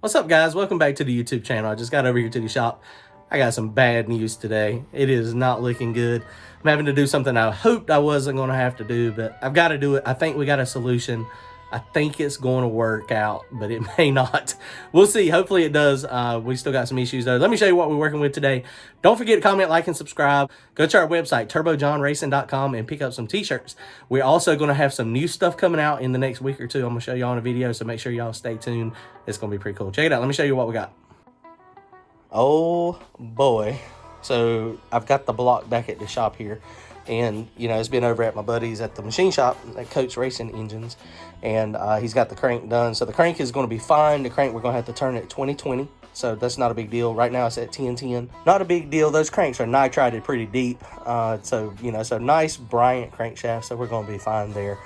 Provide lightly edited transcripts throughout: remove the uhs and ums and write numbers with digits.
What's up, guys? Welcome back to the YouTube channel. I just got over here to the shop. I got some bad news today. It is not looking good. I'm having to do something I hoped I wasn't going to have to do, but I've got to do it. I think we got a solution. I think it's going to work out, but it may not. We'll see. Hopefully it does. We still got some issues, though. Let me show you what we're working with today. Don't forget to comment, like, and subscribe. Go to our website, turbojohnracing.com, and pick up some t-shirts. We're also going to have some new stuff coming out in the next week or two. I'm going to show y'all in a video, so make sure y'all stay tuned. It's going to be pretty cool. Check it out. Let me show you what we got. Oh, boy. So I've got the block back at the shop here. And, you know, it's been over at my buddy's at the machine shop at Coach Racing Engines. And he's got the crank done. So the crank is going to be fine. The crank, we're going to have to turn it 2020. So that's not a big deal. Right now it's at 1010. Not a big deal. Those cranks are nitrided pretty deep. So, you know, so nice Bryant crankshaft. So we're going to be fine there.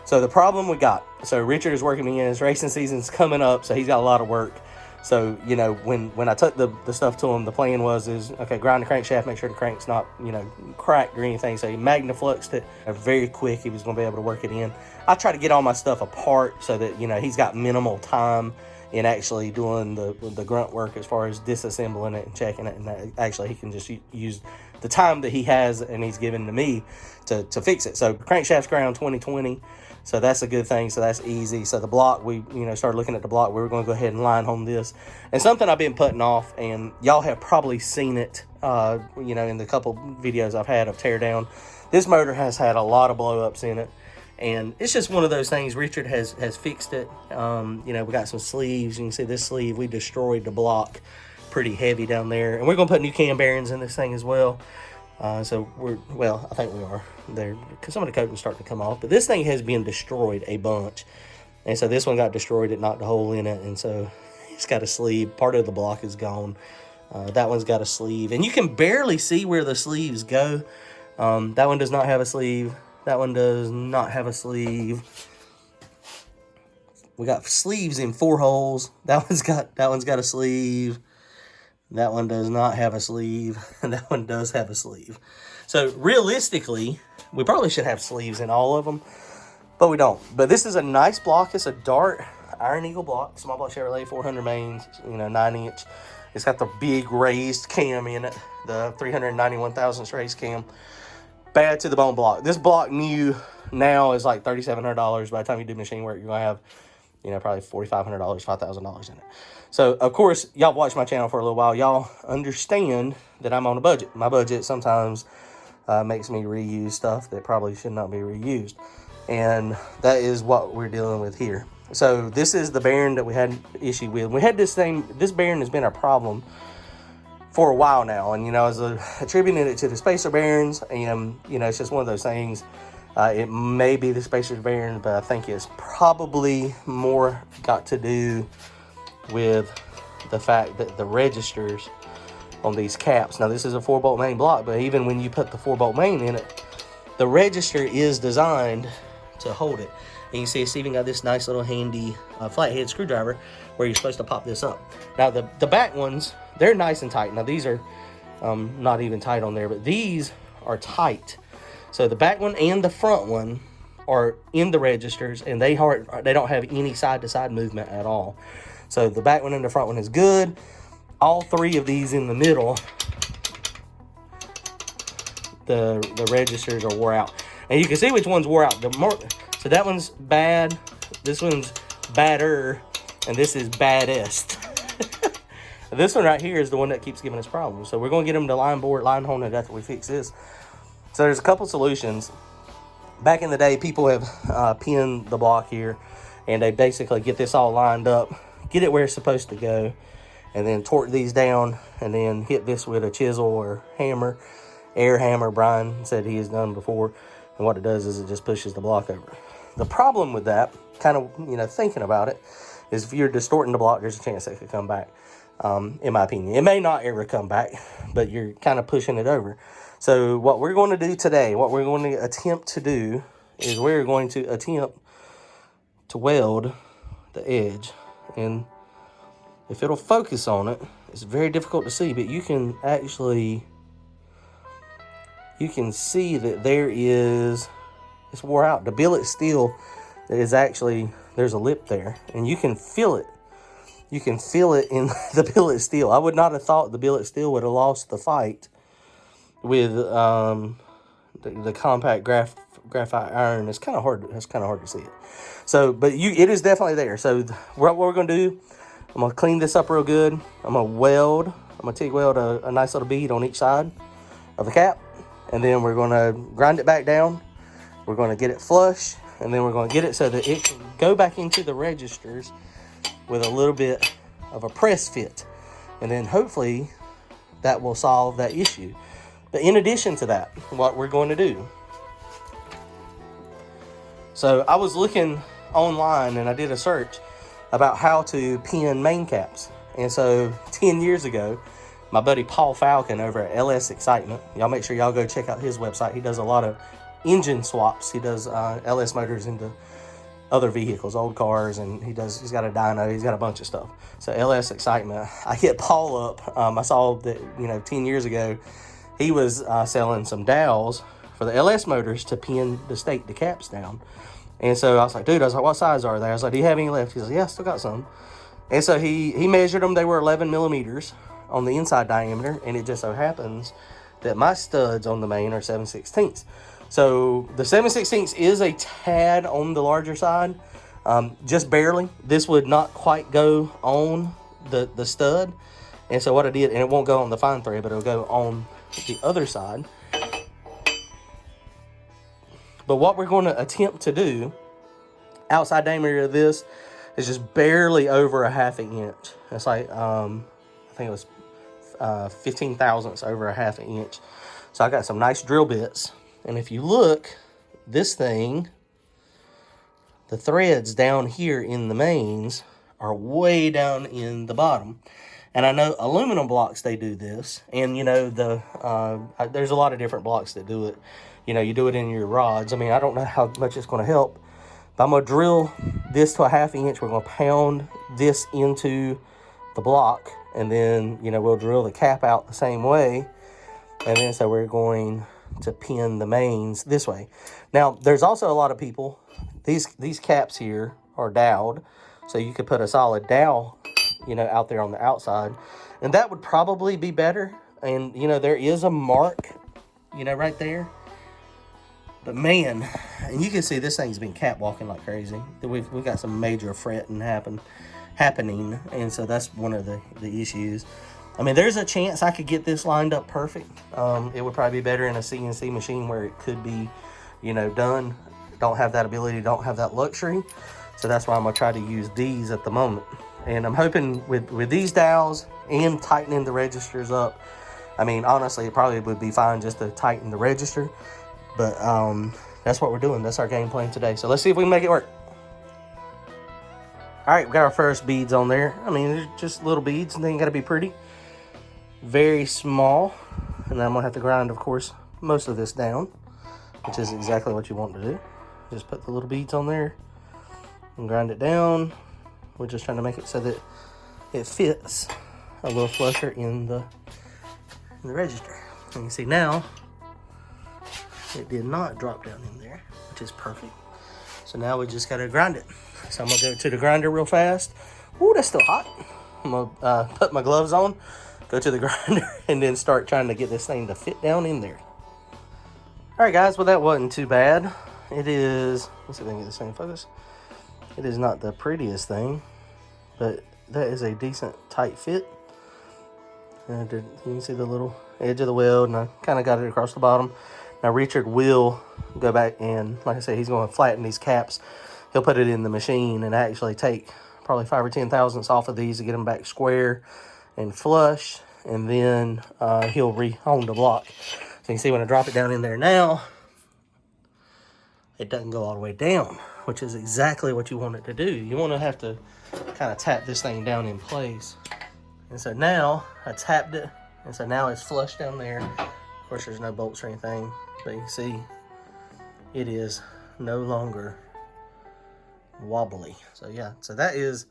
So the problem we got. So Richard is working me in. His racing season's coming up. So he's got a lot of work. So, you know, when I took the stuff to him, the plan was, okay, grind the crankshaft, make sure the crank's not, you know, cracked or anything. So he magnafluxed it very quick. He was going to be able to work it in. I try to get all my stuff apart so that, you know, he's got minimal time in actually doing the grunt work as far as disassembling it and checking it. And actually he can just use the time that he has and he's given to me to fix it. So crankshaft's ground 2020. So that's a good thing. So that's easy. So the block, we, you know, started looking at the block. We were going to go ahead and line home this. And something I've been putting off, and y'all have probably seen it, you know, in the couple videos I've had of teardown. This motor has had a lot of blow-ups in it. And it's just one of those things. Richard has fixed it. You know, we got some sleeves. You can see this sleeve, we destroyed the block pretty heavy down there. And we're going to put new cam bearings in this thing as well. So I think we are there because some of the coating's starting to come off, but this thing has been destroyed a bunch. And so this one got destroyed. It knocked a hole in it. And so it's got a sleeve. Part of the block is gone. That one's got a sleeve and you can barely see where the sleeves go. That one does not have a sleeve. That one does not have a sleeve. We got sleeves in 4 holes. That one's got a sleeve. That one does not have a sleeve, and that one does have a sleeve. So realistically, we probably should have sleeves in all of them, but we don't. But this is a nice block. It's a Dart Iron Eagle block, small block Chevrolet, 400 mains, you know, 9-inch. It's got the big raised cam in it, the 391 thousandths raised cam. Bad to the bone block. This block new now is like $3,700. By the time you do machine work, you're going to have, you know, probably $4,500, $5,000 in it. So, of course, y'all watch my channel for a little while. Y'all understand that I'm on a budget. My budget sometimes makes me reuse stuff that probably should not be reused. And that is what we're dealing with here. So, this is the bearing that we had issue with. We had this bearing has been a problem for a while now. And, you know, I was attributing it to the spacer bearings. And, you know, it's just one of those things. It may be the spacer's bearing, but I think it's probably more got to do with the fact that the registers on these caps, now this is a 4-bolt main block, but even when you put the 4-bolt main in it, the register is designed to hold it. And you see it's even got this nice little handy flathead screwdriver where you're supposed to pop this up. Now the back ones, they're nice and tight. Now these are not even tight on there, but these are tight. So the back one and the front one are in the registers, and they don't have any side-to-side movement at all. So the back one and the front one is good. All 3 of these in the middle, the registers are wore out. And you can see which one's wore out. So that one's bad, this one's badder, and this is baddest. This one right here is the one that keeps giving us problems. So we're going to get them to line hole it after we fix this. So there's a couple solutions. Back in the day, people have pinned the block here, and they basically get this all lined up, get it where it's supposed to go, and then torque these down, and then hit this with a chisel or hammer, air hammer. Brian said he has done before, and what it does is it just pushes the block over. The problem with that, kind of, you know, thinking about it, is if you're distorting the block, there's a chance it could come back. In my opinion, it may not ever come back, but you're kind of pushing it over. So what we're going to do today, what we're going to attempt to do, is we're going to attempt to weld the edge. And if it'll focus on it, it's very difficult to see, but you can see that it's wore out. The billet steel is actually, there's a lip there, and you can feel it you can feel it in the billet steel. I would not have thought the billet steel would have lost the fight with the compact graphite iron. It's kind of hard. It's kind of hard to see it. So, but it is definitely there. So what we're going to do, I'm going to clean this up real good. I'm going to weld. I'm going to TIG weld a nice little bead on each side of the cap. And then we're going to grind it back down. We're going to get it flush. And then we're going to get it so that it can go back into the registers with a little bit of a press fit. And then hopefully that will solve that issue. But in addition to that, what we're going to do. So I was looking online and I did a search about how to pin main caps. And so 10 years ago, my buddy Paul Falcon over at LS Excitement, y'all make sure y'all go check out his website. He does a lot of engine swaps. He does LS motors into other vehicles, old cars, and he's got a dyno, he's got a bunch of stuff. So LS Excitement, I hit Paul up. I saw that, 10 years ago, he was selling some dowels for the LS motors to pin the caps down. And so I was like, what size are they? I was like, do you have any left? He said, yeah, I still got some. And so he measured them. They were 11 millimeters on the inside diameter. And it just so happens that my studs on the main are 7/16. So the 7/16 is a tad on the larger side, just barely. This would not quite go on the stud. And so what I did, and it won't go on the fine thread, but it'll go on the other side. But what we're going to attempt to do, outside diameter of this, is just barely over a ½ inch. It's like, I think it was 15 thousandths over a ½ inch. So I got some nice drill bits. And if you look, this thing, the threads down here in the mains are way down in the bottom. And I know aluminum blocks, they do this. And, there's a lot of different blocks that do it. You do it in your rods. I mean, I don't know how much it's going to help. But I'm going to drill this to a ½ inch. We're going to pound this into the block. And then, we'll drill the cap out the same way. And then so we're going to pin the mains this way. Now, there's also a lot of people, these caps here are doweled. So you could put a solid dowel, out there on the outside. And that would probably be better. And, there is a mark, right there. But man, and you can see this thing's been catwalking like crazy. We've got some major fretting happening, and so that's one of the issues. I mean, there's a chance I could get this lined up perfect. It would probably be better in a CNC machine where it could be, done. Don't have that ability, don't have that luxury. So that's why I'm gonna try to use these at the moment. And I'm hoping with these dowels and tightening the registers up, I mean, honestly, it probably would be fine just to tighten the register. But that's what we're doing. That's our game plan today. So let's see if we can make it work. All right, we got our first beads on there. I mean, they're just little beads, and they ain't got to be pretty. Very small. And then I'm going to have to grind, of course, most of this down, which is exactly what you want to do. Just put the little beads on there and grind it down. We're just trying to make it so that it fits a little flusher in the register. And you can see now, it did not drop down in there, which is perfect. So now we just got to grind it. So I'm going to go to the grinder real fast. Ooh, that's still hot. I'm going to put my gloves on, go to the grinder, and then start trying to get this thing to fit down in there. All right, guys. Well, that wasn't too bad. It is, let's see if I can get this thing in focus. It is not the prettiest thing, but that is a decent tight fit. And you can see the little edge of the weld, and I kind of got it across the bottom. Now, Richard will go back and, like I said, he's going to flatten these caps. He'll put it in the machine and actually take probably 5 or 10 thousandths off of these to get them back square and flush. And then he'll re-hone the block. So you can see when I drop it down in there now, it doesn't go all the way down, which is exactly what you want it to do. You want to have to kind of tap this thing down in place. And so now I tapped it, and so now it's flush down there. Of course, there's no bolts or anything, but you can see it is no longer wobbly. So yeah, so that is,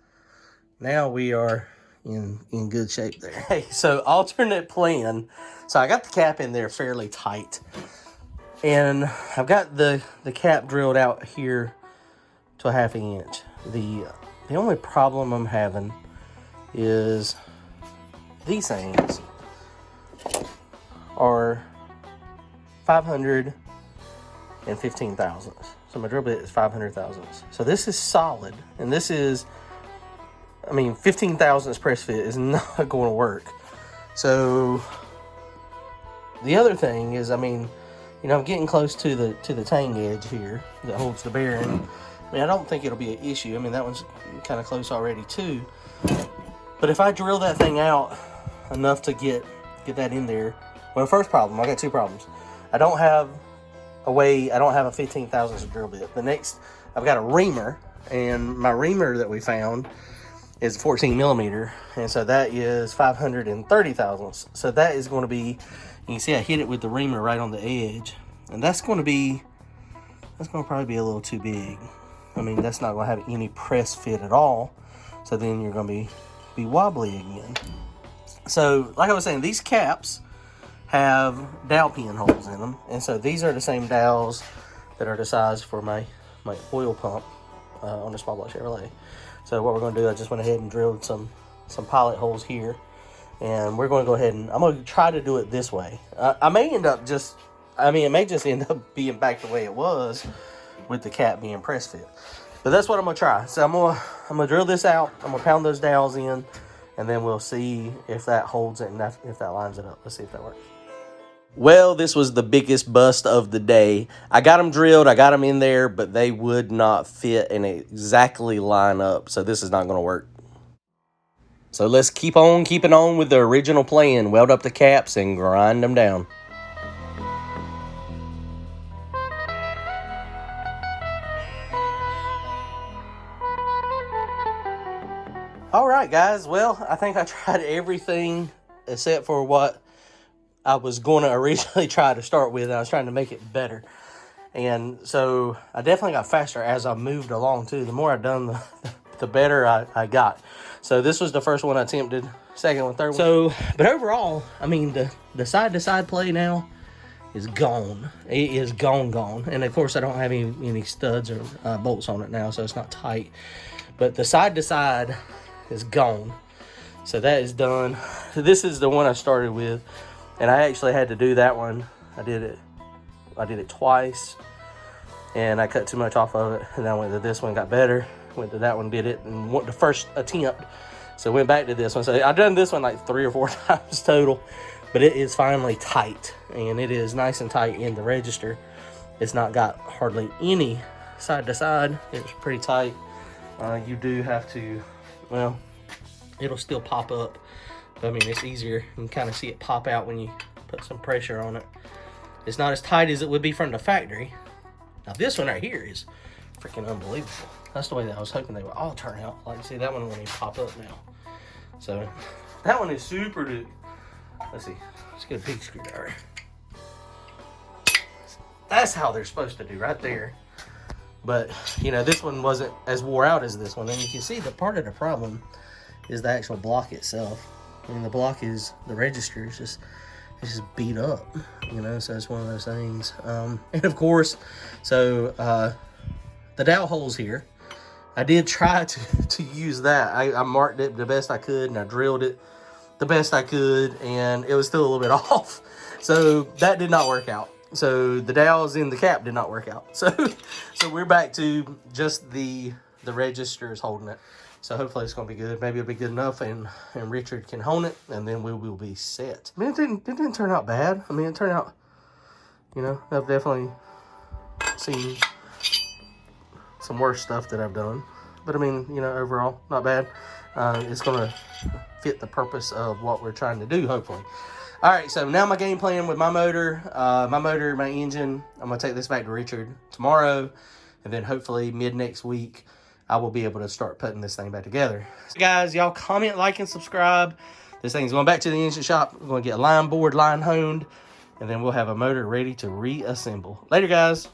now we are in good shape there. Hey, so alternate plan. So I got the cap in there fairly tight, and I've got the cap drilled out here to a ½ inch. The only problem I'm having is these things are 515 thousandths. So my drill bit is 500 thousandths. So this is solid, and this is, I mean, 15 thousandths press fit is not going to work. So the other thing is, I mean, you know, I'm getting close to the tang edge here that holds the bearing. I mean, I don't think it'll be an issue. I mean, that one's kind of close already too. But if I drill that thing out enough to get that in there, well, first problem, I got two problems. I don't have a 15 thousandths drill bit. The next, I've got a reamer, and my reamer that we found is 14 millimeter, and so that is 530 thousandths. So that is going to be, you can see I hit it with the reamer right on the edge, and that's going to probably be a little too big. I mean, that's not going to have any press fit at all. So then you're going to be wobbly again. So like I was saying, these caps have dowel pin holes in them, and so these are the same dowels that are the size for my oil pump on the small block Chevrolet. So what we're going to do, I just went ahead and drilled some pilot holes here, and we're going to go ahead and I'm going to try to do it this way. I may end up it may just end up being back the way it was with the cap being press fit, but that's what I'm going to try. So I'm going to drill this out. I'm going to pound those dowels in, and then we'll see if that holds it and if that lines it up. Let's see if that works. Well, this was the biggest bust of the day. I got them drilled, I got them in there, but they would not fit and exactly line up, so this is not going to work. So let's keep on keeping on with the original plan. Weld up the caps and grind them down. All right, guys. Well, I think I tried everything except for what I was going to originally try to start with. I was trying to make it better. And so I definitely got faster as I moved along too. The more I've done, the better I got. So this was the first one I attempted, second one, third one. So, but overall, I mean, the side-to-side play now is gone. It is gone. And of course, I don't have any studs or bolts on it now, so it's not tight. But the side-to-side is gone. So that is done. So this is the one I started with. And I actually had to do that one. I did it twice, and I cut too much off of it. And then I went to this one, got better. Went to that one, did it, and went the first attempt. So went back to this one. So I've done this one like 3 or 4 times total, but it is finally tight, and it is nice and tight in the register. It's not got hardly any side to side. It's pretty tight. You do have to, well, it'll still pop up. I mean, it's easier. You can kind of see it pop out when you put some pressure on it. It's not as tight as it would be from the factory. Now, this one right here is freaking unbelievable. That's the way that I was hoping they would all turn out. Like, see, that one won't even pop up now. So, that one is super duper. Let's see. Let's get a big screwdriver. That's how they're supposed to do right there. But, you know, this one wasn't as wore out as this one. And you can see the part of the problem is the actual block itself. I mean, the block is, the register is just, it's just beat up, you know, so it's one of those things. And of course, so the dowel holes here, I did try to use that. I marked it the best I could, and I drilled it the best I could, and it was still a little bit off. So that did not work out. So the dowels in the cap did not work out. So we're back to just the registers holding it. So hopefully it's going to be good. Maybe it'll be good enough, and Richard can hone it, and then we will be set. I mean, it didn't turn out bad. I mean, it turned out, you know, I've definitely seen some worse stuff that I've done. But I mean, you know, overall, not bad. It's going to fit the purpose of what we're trying to do, hopefully. All right, so now my game plan with my motor, my engine, I'm going to take this back to Richard tomorrow, and then hopefully mid next week, I will be able to start putting this thing back together. So guys, y'all comment, like, and subscribe. This thing's going back to the engine shop. We're going to get a line board, line honed, and then we'll have a motor ready to reassemble. Later, guys.